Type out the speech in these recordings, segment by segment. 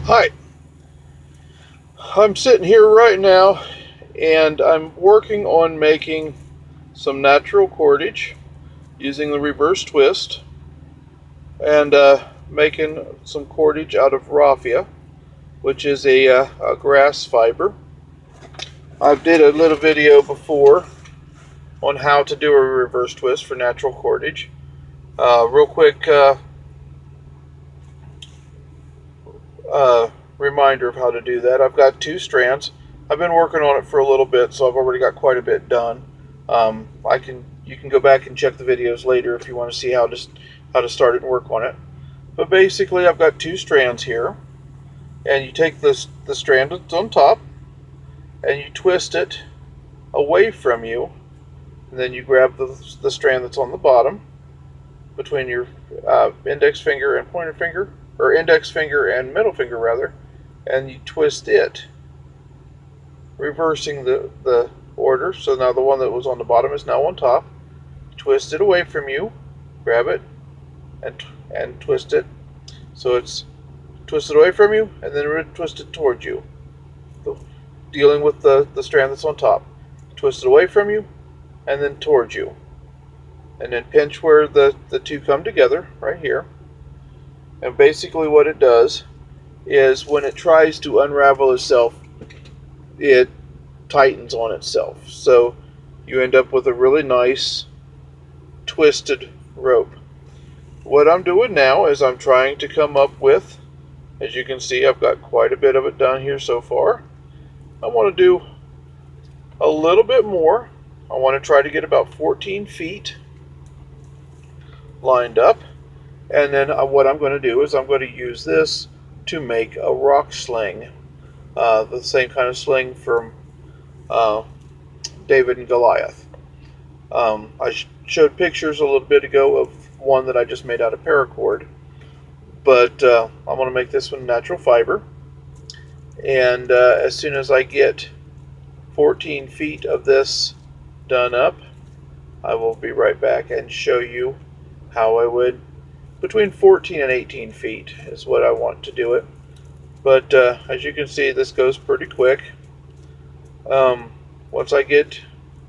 Hi, I'm sitting here right now and I'm working on making some natural cordage using the reverse twist and making some cordage out of rafia, which is a grass fiber. I did a little video before on how to do a reverse twist for natural cordage. Real quick uh, reminder of how to do that. I've got two strands. I've been working on it for a little bit, so I've already got quite a bit done. You can go back and check the videos later if you want to see how to start it and work on it. But basically, I've got two strands here, and you take the strand that's on top, and you twist it away from you, and then you grab the strand that's on the bottom between your index finger and pointer finger, or index finger and middle finger rather, and you twist it, reversing the order. So now the one that was on the bottom is now on top. Twist it away from you, grab it, and twist it. So it's twisted away from you, and then twist it towards you. Dealing with the strand that's on top. Twist it away from you, and then towards you. And then pinch where the two come together, right here. And basically what it does is when it tries to unravel itself, it tightens on itself. So you end up with a really nice twisted rope. What I'm doing now is I'm trying to come up with, as you can see, I've got quite a bit of it done here so far. I want to do a little bit more. I want to try to get about 14 feet lined up. And then what I'm going to do is I'm going to use this to make a rock sling. The same kind of sling from David and Goliath. I showed pictures a little bit ago of one that I just made out of paracord. But I'm going to make this one natural fiber. And as soon as I get 14 feet of this done up, I will be right back and show you how I would, between 14 and 18 feet is what I want to do it. But as you can see, this goes pretty quick. Once I get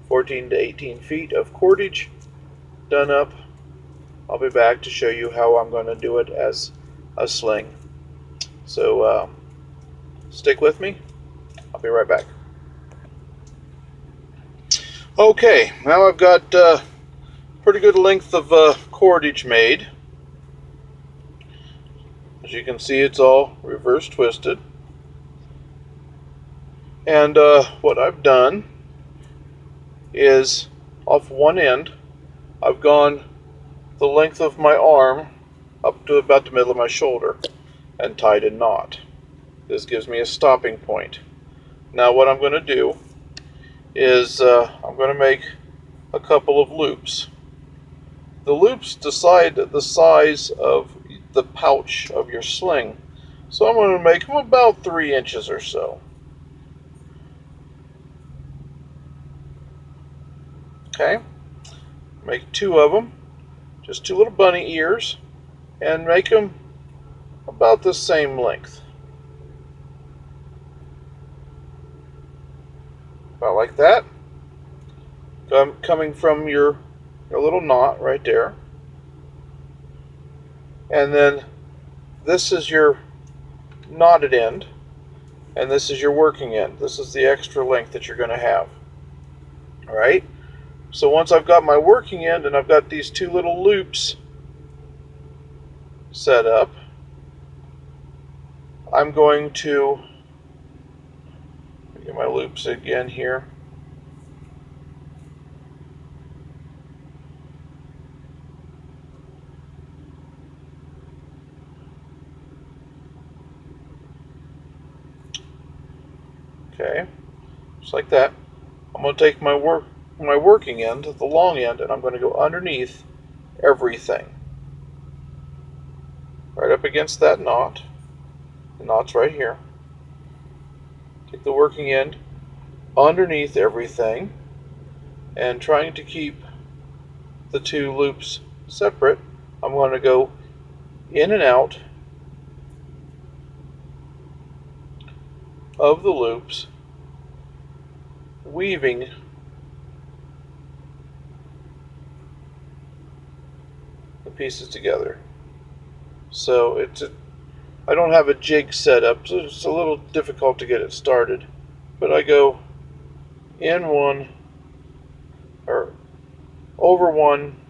14 to 18 feet of cordage done up, I'll be back to show you how I'm going to do it as a sling. So stick with me. I'll be right back. Okay, now I've got pretty good length of cordage made. As you can see, it's all reverse twisted. And what I've done is, off one end, I've gone the length of my arm up to about the middle of my shoulder and tied a knot. This gives me a stopping point. Now what I'm going to do is I'm going to make a couple of loops. The loops decide the size of the pouch of your sling. So I'm going to make them about 3 inches or so. Okay, make 2 of them, just 2 little bunny ears, and make them about the same length. About like that. Coming from your little knot right there. And then this is your knotted end, and this is your working end. This is the extra length that you're going to have. All right. So once I've got my working end and I've got these 2 little loops set up, I'm going to get my loops again here. Okay, just like that. I'm going to take my working end, the long end, and I'm going to go underneath everything. Right up against that knot. The knot's right here. Take the working end underneath everything, and trying to keep the 2 loops separate, I'm going to go in and out of the loops, weaving the pieces together. So I don't have a jig set up, so it's a little difficult to get it started. But I go in one, or over one,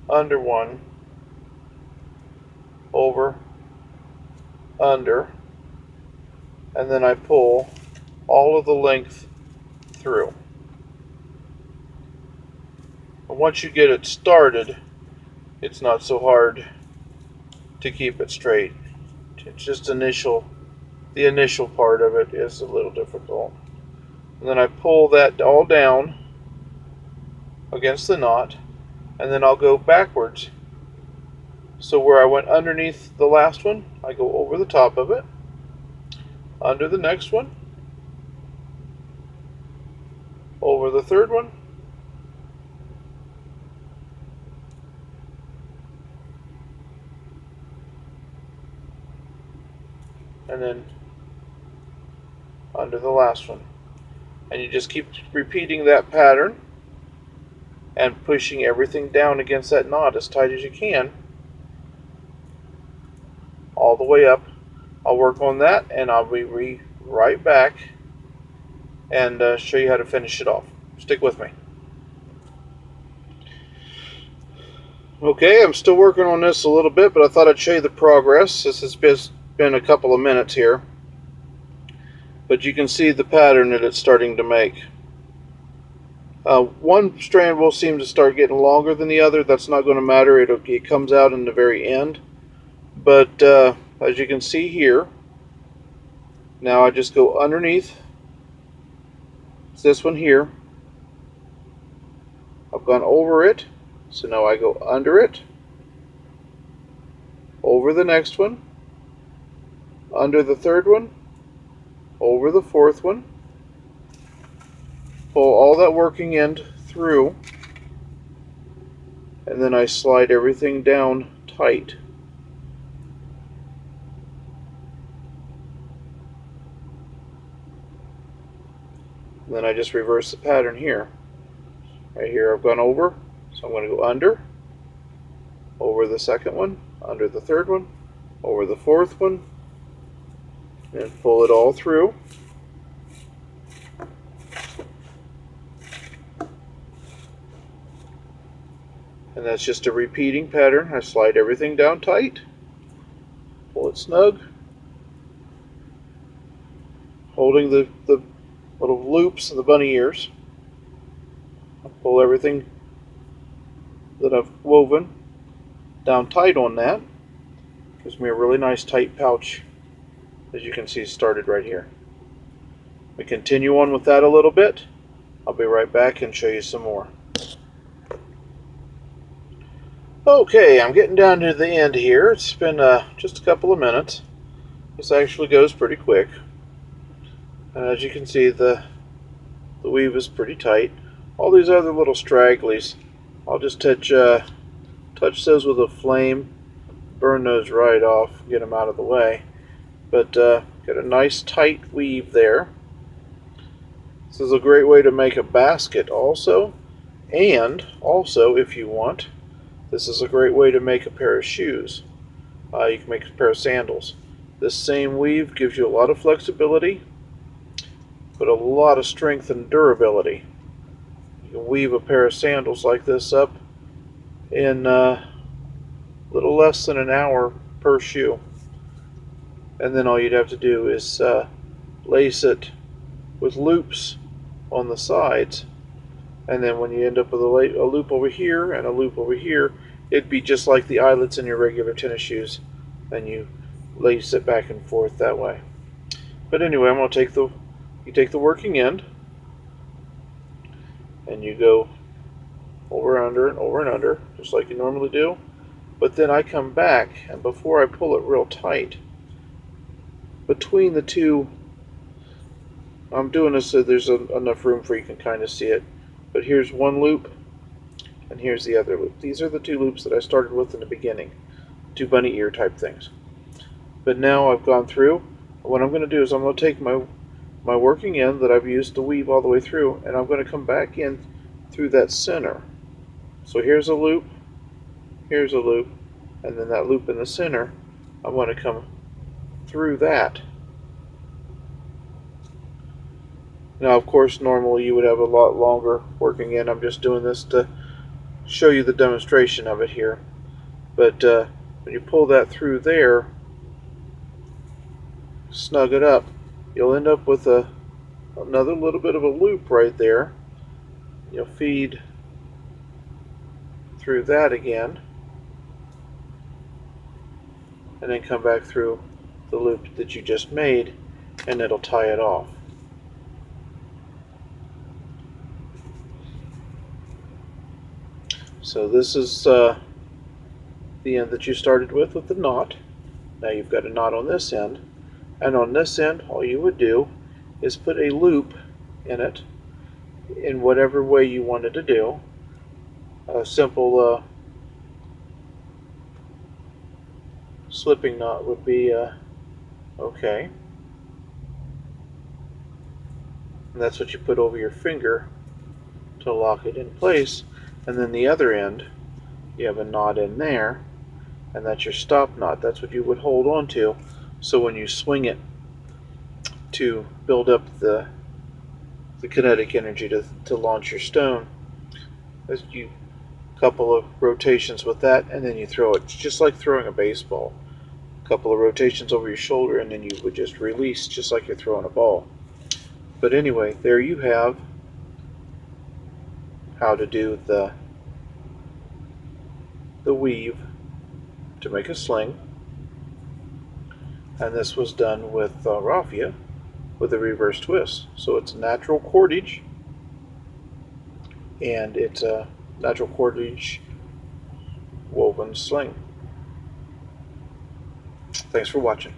under one, over, under, and then I pull all of the length through. And once you get it started, it's not so hard to keep it straight. It's just the initial part of it is a little difficult. And then I pull that all down against the knot, and then I'll go backwards. So where I went underneath the last one, I go over the top of it, under the next one, over the third one, and then under the last one. And you just keep repeating that pattern and pushing everything down against that knot as tight as you can all the way up. I'll work on that, and I'll be right back and show you how to finish it off. Stick with me. Okay, I'm still working on this a little bit, but I thought I'd show you the progress. This has been a couple of minutes here, but you can see the pattern that it's starting to make. One strand will seem to start getting longer than the other. That's not going to matter. It comes out in the very end. But as you can see here, now I just go underneath. It's this one here. I've gone over it, so now I go under it, over the next one, under the third one, over the fourth one, pull all that working end through, and then I slide everything down tight. And then I just reverse the pattern here. Right here I've gone over, so I'm going to go under, over the second one, under the third one, over the fourth one, and pull it all through. And that's just a repeating pattern. I slide everything down tight, pull it snug, holding the little loops of the bunny ears. I'll pull everything that I've woven down tight on that. Gives me a really nice tight pouch, as you can see, started right here. We continue on with that a little bit. I'll be right back and show you some more. Okay, I'm getting down to the end here. It's been just a couple of minutes. This actually goes pretty quick. As you can see, the weave is pretty tight. All these other little stragglies, I'll just touch those with a flame, burn those right off, get them out of the way. But got a nice tight weave there. This is a great way to make a basket also, and also, if you want, this is a great way to make a pair of shoes. You can make a pair of sandals. This same weave gives you a lot of flexibility, but a lot of strength and durability. You can weave a pair of sandals like this up in a little less than an hour per shoe. And then all you'd have to do is lace it with loops on the sides. And then when you end up with a loop over here and a loop over here, it'd be just like the eyelets in your regular tennis shoes. And you lace it back and forth that way. But anyway, I'm going to take the working end, and you go over and under, just like you normally do. But then I come back, and before I pull it real tight, between the two, I'm doing this so there's enough room for you can kind of see it. But here's one loop, and here's the other loop. These are the two loops that I started with in the beginning, two bunny ear type things. But now I've gone through. What I'm going to do is I'm going to take my working end that I've used to weave all the way through, and I'm going to come back in through that center. So here's a loop, here's a loop, and then that loop in the center, I want to come through that. Now, of course, normally you would have a lot longer working end. I'm just doing this to show you the demonstration of it here. But when you pull that through there, snug it up, you'll end up with another little bit of a loop right there. You'll feed through that again, and then come back through the loop that you just made, and it'll tie it off. So this is the end that you started with the knot. Now you've got a knot on this end, and on this end all you would do is put a loop in it in whatever way you wanted to do. A simple slipping knot would be okay, and that's what you put over your finger to lock it in place. And then the other end, you have a knot in there, and that's your stop knot. That's what you would hold on to, so when you swing it to build up the kinetic energy to launch your stone, as you couple of rotations with that, and then you throw it. It's just like throwing a baseball. A couple of rotations over your shoulder, and then you would just release, just like you're throwing a ball. But anyway, there you have how to do the weave to make a sling. And this was done with raffia with a reverse twist. So it's natural cordage, and it's a natural cordage woven sling. Thanks for watching.